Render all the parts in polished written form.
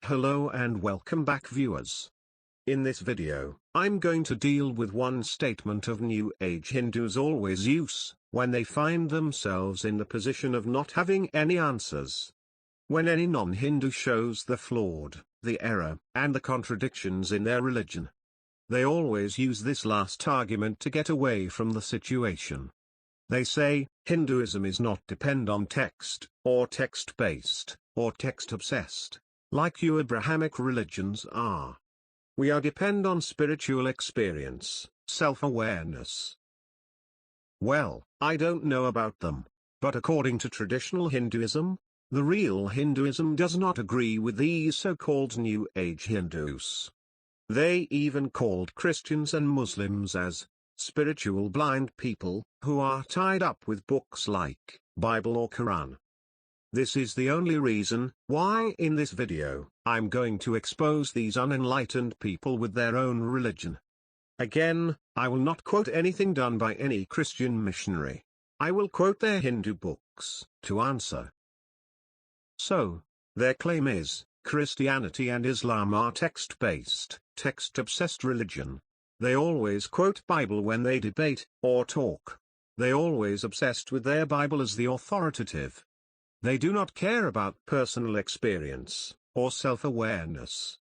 Hello and welcome back viewers. In this video, I'm going to deal with one statement of New Age Hindus always use, when they find themselves in the position of not having any answers. When any non-Hindu shows the flawed, the error, and the contradictions in their religion, they always use this last argument to get away from the situation. They say, Hinduism is not depend on text, or text-based, or text-obsessed, like you Abrahamic religions are. We are depend on spiritual experience, self-awareness. Well, I don't know about them, but according to traditional Hinduism, the real Hinduism does not agree with these so-called New Age Hindus. They even called Christians and Muslims as spiritual blind people who are tied up with books like Bible or Quran. This is the only reason why in this video, I'm going to expose these unenlightened people with their own religion. Again, I will not quote anything done by any Christian missionary. I will quote their Hindu books to answer. So, their claim is, Christianity and Islam are text-based, text-obsessed religion. They always quote Bible when they debate or talk. They always obsessed with their Bible as the authoritative. They do not care about personal experience, or self-awareness.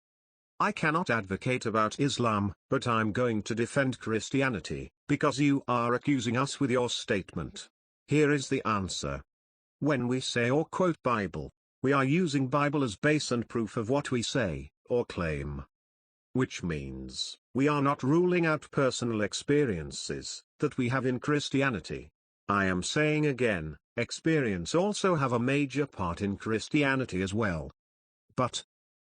I cannot advocate about Islam, but I'm going to defend Christianity, because you are accusing us with your statement. Here is the answer. When we say or quote Bible, we are using Bible as base and proof of what we say, or claim. Which means, we are not ruling out personal experiences, that we have in Christianity. I am saying again, experience also have a major part in Christianity as well. But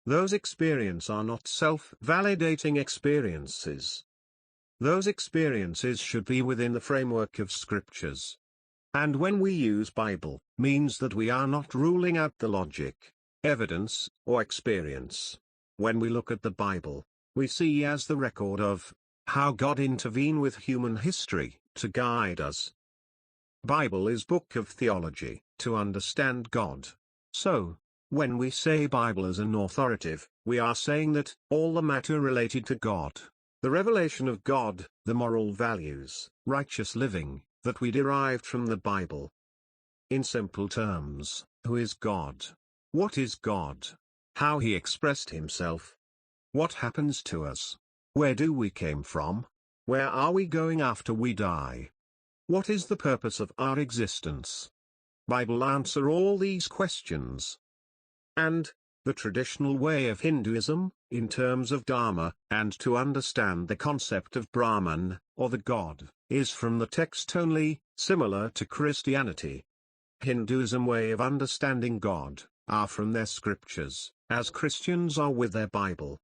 those experiences are not self-validating experiences. Those experiences should be within the framework of scriptures. And when we use Bible, means that we are not ruling out the logic, evidence, or experience. When we look at the Bible, we see as the record of how God intervened with human history to guide us. Bible is book of theology, to understand God. So, when we say Bible as an authoritative, we are saying that all the matter related to God, the revelation of God, the moral values, righteous living, that we derived from the Bible. In simple terms, who is God? What is God? How he expressed himself? What happens to us? Where do we came from? Where are we going after we die? What is the purpose of our existence? Bible answer all these questions. And, the traditional way of Hinduism, in terms of Dharma, and to understand the concept of Brahman, or the God, is from the text only, similar to Christianity. Hinduism way of understanding God, are from their scriptures, as Christians are with their Bible.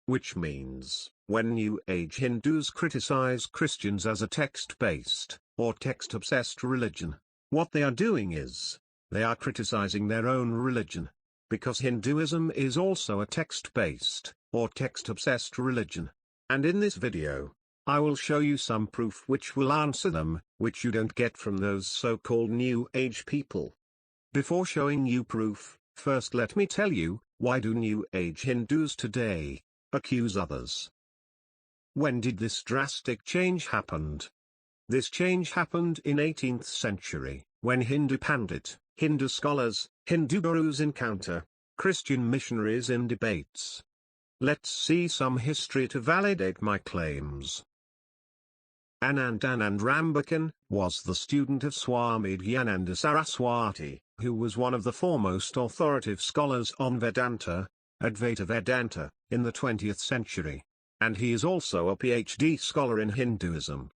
Which means, when New Age Hindus criticize Christians as a text-based, or text-obsessed religion, what they are doing is, they are criticizing their own religion. Because Hinduism is also a text-based, or text-obsessed religion. And in this video, I will show you some proof which will answer them, which you don't get from those so-called New Age people. Before showing you proof, first let me tell you, why do New Age Hindus today accuse others? When did this drastic change happened? This change happened in 18th century, when Hindu Pandit, Hindu scholars, Hindu gurus encounter Christian missionaries in debates. Let's see some history to validate my claims. Anandanand Rambakan was the student of Swami Dayananda Saraswati, who was one of the foremost authoritative scholars on Vedanta, Advaita Vedanta, in the 20th century. And he is also a PhD scholar in Hinduism.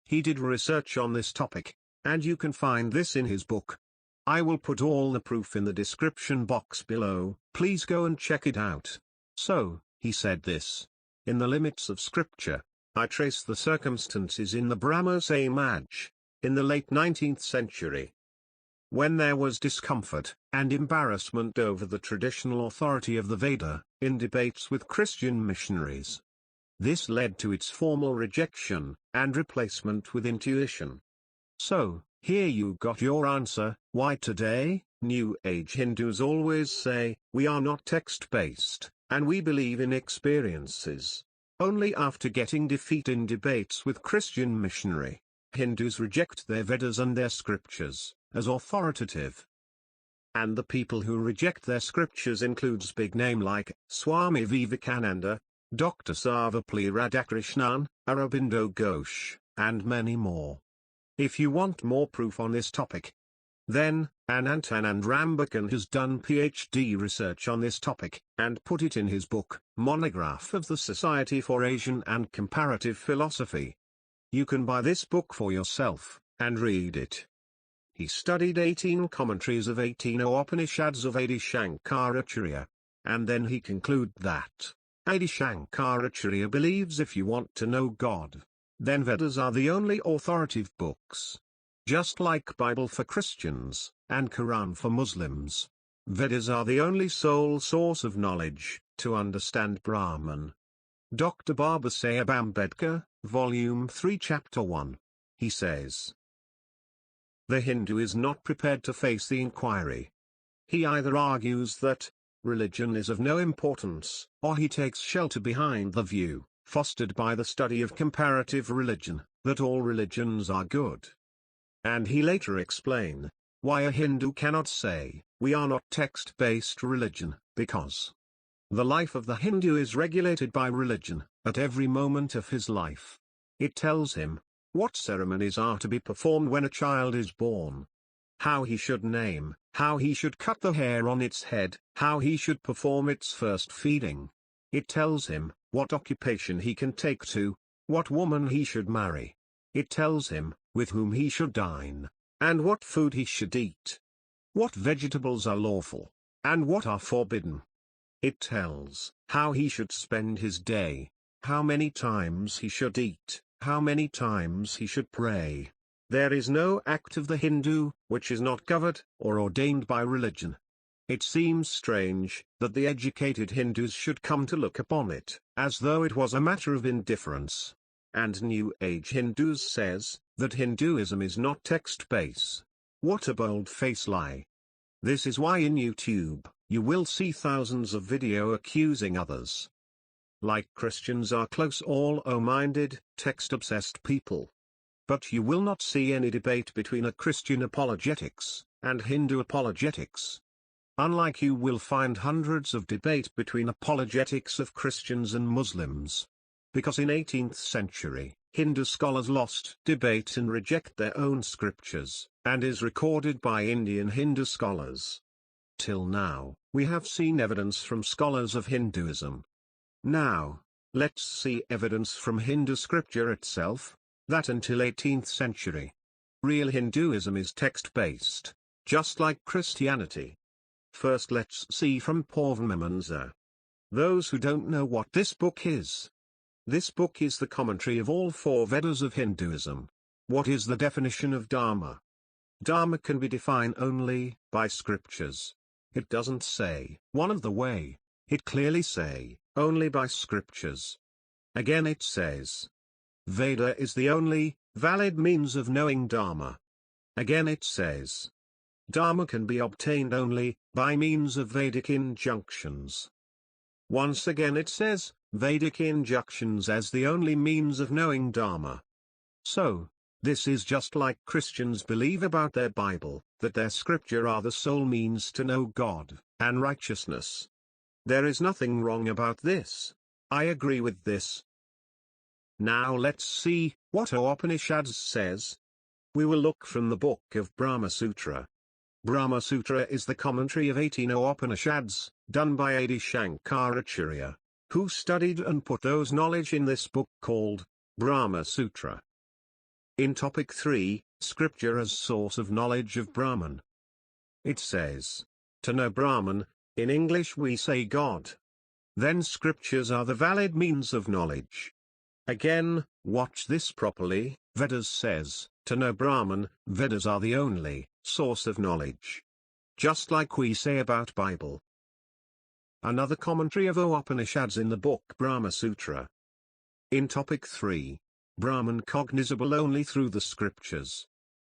He did research on this topic, and you can find this in his book. I will put all the proof in the description box below, please go and check it out. So, he said this. In the limits of scripture, I trace the circumstances in the Brahmo Samaj, in the late 19th century. When there was discomfort and embarrassment over the traditional authority of the Veda, in debates with Christian missionaries. This led to its formal rejection, and replacement with intuition. So, here you got your answer, why today, New Age Hindus always say, we are not text-based, and we believe in experiences. Only after getting defeat in debates with Christian missionary, Hindus reject their Vedas and their scriptures as authoritative. And the people who reject their scriptures includes big name like Swami Vivekananda, Dr. Sarvapalli Radhakrishnan, Aurobindo Ghosh, and many more. If you want more proof on this topic, then Anantanand Rambachan has done PhD research on this topic, and put it in his book, Monograph of the Society for Asian and Comparative Philosophy. You can buy this book for yourself, and read it. He studied 18 commentaries of 18 Upanishads of Adi Shankaracharya, and then he concluded that Adi Shankaracharya believes if you want to know God, then Vedas are the only authoritative books. Just like Bible for Christians, and Quran for Muslims, Vedas are the only sole source of knowledge, to understand Brahman. Dr. Babasaheb Ambedkar, Volume 3 Chapter 1. He says, the Hindu is not prepared to face the inquiry. He either argues that religion is of no importance, or he takes shelter behind the view, fostered by the study of comparative religion, that all religions are good. And he later explain why a Hindu cannot say, we are not text-based religion, because the life of the Hindu is regulated by religion, at every moment of his life. It tells him what ceremonies are to be performed when a child is born, how he should name, how he should cut the hair on its head, how he should perform its first feeding. It tells him what occupation he can take to, what woman he should marry. It tells him with whom he should dine, and what food he should eat, what vegetables are lawful, and what are forbidden. It tells how he should spend his day, how many times he should eat, how many times he should pray. There is no act of the Hindu which is not covered or ordained by religion. It seems strange that the educated Hindus should come to look upon it as though it was a matter of indifference. And New Age Hindus says that Hinduism is not text-based. What a bold-faced lie. This is why in YouTube, you will see thousands of video accusing others. Like Christians are close all-minded, text-obsessed people. But you will not see any debate between a Christian apologetics and Hindu apologetics. Unlike you will find hundreds of debate between apologetics of Christians and Muslims. Because in 18th century, Hindu scholars lost debate and reject their own scriptures, and is recorded by Indian Hindu scholars. Till now, we have seen evidence from scholars of Hinduism. Now, let's see evidence from Hindu scripture itself, that until 18th century, real Hinduism is text-based, just like Christianity. First let's see from Purvamimamsa. Those who don't know what this book is. This book is the commentary of all four Vedas of Hinduism. What is the definition of Dharma? Dharma can be defined only by scriptures. It doesn't say one of the way, it clearly say only by scriptures. Again it says Veda is the only valid means of knowing Dharma. Again it says Dharma can be obtained only by means of Vedic injunctions. Once again it says Vedic injunctions as the only means of knowing Dharma. So, this is just like Christians believe about their Bible, that their scripture are the sole means to know God and righteousness. There is nothing wrong about this. I agree with this. Now let's see what Upanishads says. We will look from the book of Brahma Sutra. Brahma Sutra is the commentary of 18 Upanishads, done by Adi Shankaracharya, who studied and put those knowledge in this book called Brahma Sutra. In topic 3, Scripture as source of knowledge of Brahman. It says, to know Brahman, in English we say God. Then scriptures are the valid means of knowledge. Again, watch this properly, Vedas says, to know Brahman, Vedas are the only source of knowledge. Just like we say about Bible. Another commentary of Upanishads in the book Brahma Sutra. In topic 3, Brahman cognizable only through the scriptures.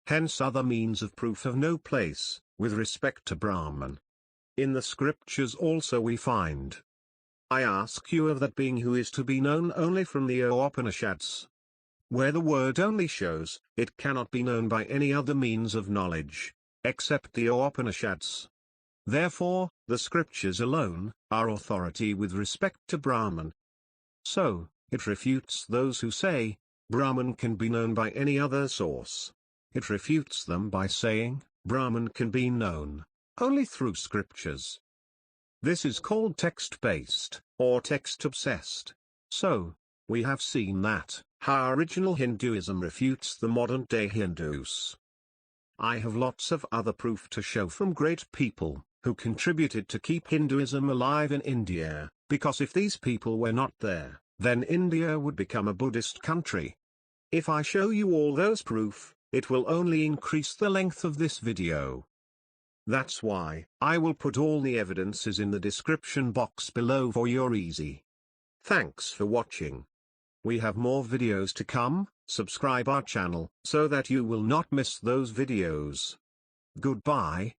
Hence other means of proof have no place, with respect to Brahman. In the scriptures also we find. I ask you of that being who is to be known only from the Upanishads. Where the word only shows, it cannot be known by any other means of knowledge, except the Upanishads. Therefore, the scriptures alone are authority with respect to Brahman. So, it refutes those who say, Brahman can be known by any other source. It refutes them by saying, Brahman can be known only through scriptures. This is called text-based, or text-obsessed. So, we have seen that, how original Hinduism refutes the modern-day Hindus. I have lots of other proof to show from great people, who contributed to keep Hinduism alive in India, because if these people were not there, then India would become a Buddhist country. If I show you all those proof, it will only increase the length of this video. That's why I will put all the evidences in the description box below for your easy. Thanks for watching. We have more videos to come. Subscribe our channel so that you will not miss those videos. Goodbye.